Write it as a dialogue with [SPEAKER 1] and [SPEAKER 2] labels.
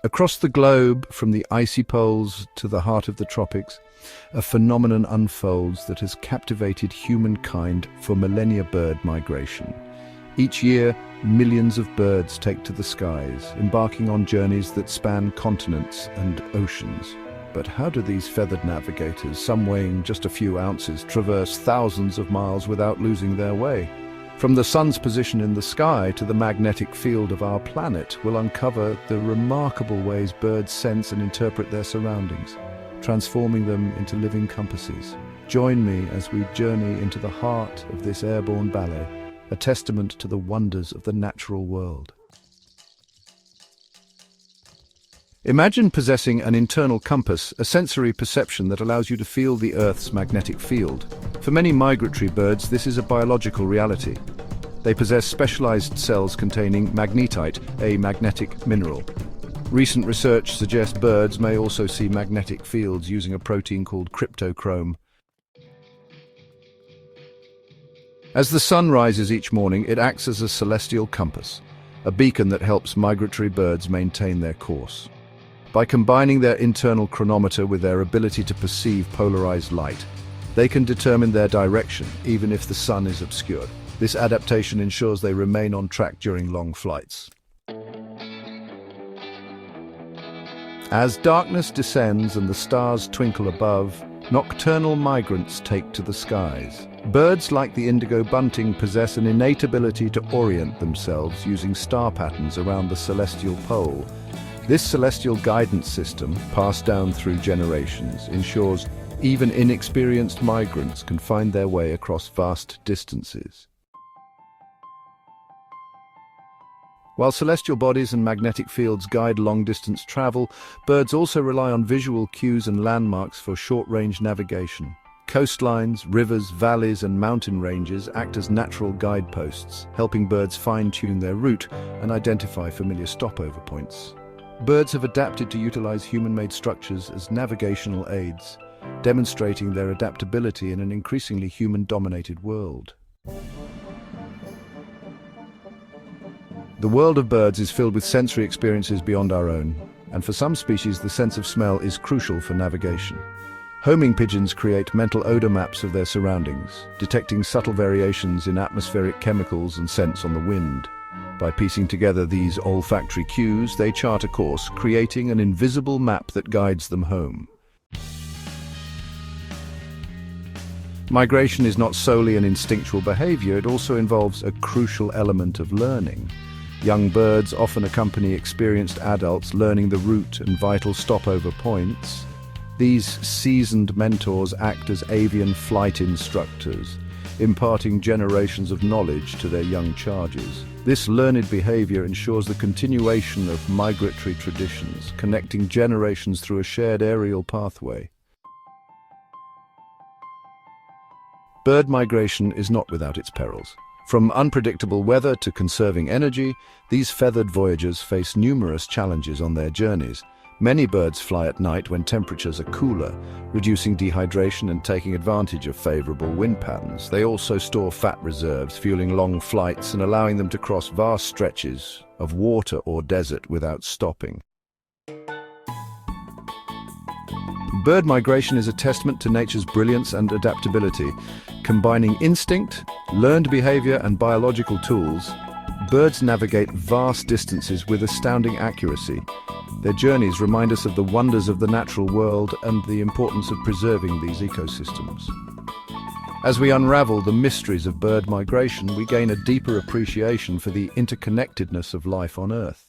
[SPEAKER 1] Across the globe, from the icy poles to the heart of the tropics, a phenomenon unfolds that has captivated humankind for millennia: bird migration. Each year, millions of birds take to the skies, embarking on journeys that span continents and oceans. But how do these feathered navigators, some weighing just a few ounces, traverse thousands of miles without losing their way? From the sun's position in the sky to the magnetic field of our planet, we'll uncover the remarkable ways birds sense and interpret their surroundings, transforming them into living compasses. Join me as we journey into the heart of this airborne ballet, a testament to the wonders of the natural world. Imagine possessing an internal compass, a sensory perception that allows you to feel the Earth's magnetic field. For many migratory birds, this is a biological reality. They possess specialized cells containing magnetite, a magnetic mineral. Recent research suggests birds may also see magnetic fields using a protein called cryptochrome. As the sun rises each morning, it acts as a celestial compass, a beacon that helps migratory birds maintain their course. By combining their internal chronometer with their ability to perceive polarized light, they can determine their direction even if the sun is obscured. This adaptation ensures they remain on track during long flights. As darkness descends and the stars twinkle above, nocturnal migrants take to the skies. Birds like the indigo bunting possess an innate ability to orient themselves using star patterns around the celestial pole. This celestial guidance system, passed down through generations, ensures even inexperienced migrants can find their way across vast distances. While celestial bodies and magnetic fields guide long-distance travel, birds also rely on visual cues and landmarks for short-range navigation. Coastlines, rivers, valleys, and mountain ranges act as natural guideposts, helping birds fine-tune their route and identify familiar stopover points. Birds have adapted to utilize human-made structures as navigational aids, demonstrating their adaptability in an increasingly human-dominated world. The world of birds is filled with sensory experiences beyond our own, and for some species the sense of smell is crucial for navigation. Homing pigeons create mental odor maps of their surroundings, detecting subtle variations in atmospheric chemicals and scents on the wind. By piecing together these olfactory cues, they chart a course, creating an invisible map that guides them home. Migration is not solely an instinctual behavior, it also involves a crucial element of learning. Young birds often accompany experienced adults, learning the route and vital stopover points. These seasoned mentors act as avian flight instructors, imparting generations of knowledge to their young charges. This learned behavior ensures the continuation of migratory traditions, connecting generations through a shared aerial pathway. Bird migration is not without its perils. From unpredictable weather to conserving energy, these feathered voyagers face numerous challenges on their journeys. Many birds fly at night when temperatures are cooler, reducing dehydration and taking advantage of favorable wind patterns. They also store fat reserves, fueling long flights and allowing them to cross vast stretches of water or desert without stopping. Bird migration is a testament to nature's brilliance and adaptability. Combining instinct, learned behavior, and biological tools, birds navigate vast distances with astounding accuracy. Their journeys remind us of the wonders of the natural world and the importance of preserving these ecosystems. As we unravel the mysteries of bird migration, we gain a deeper appreciation for the interconnectedness of life on Earth.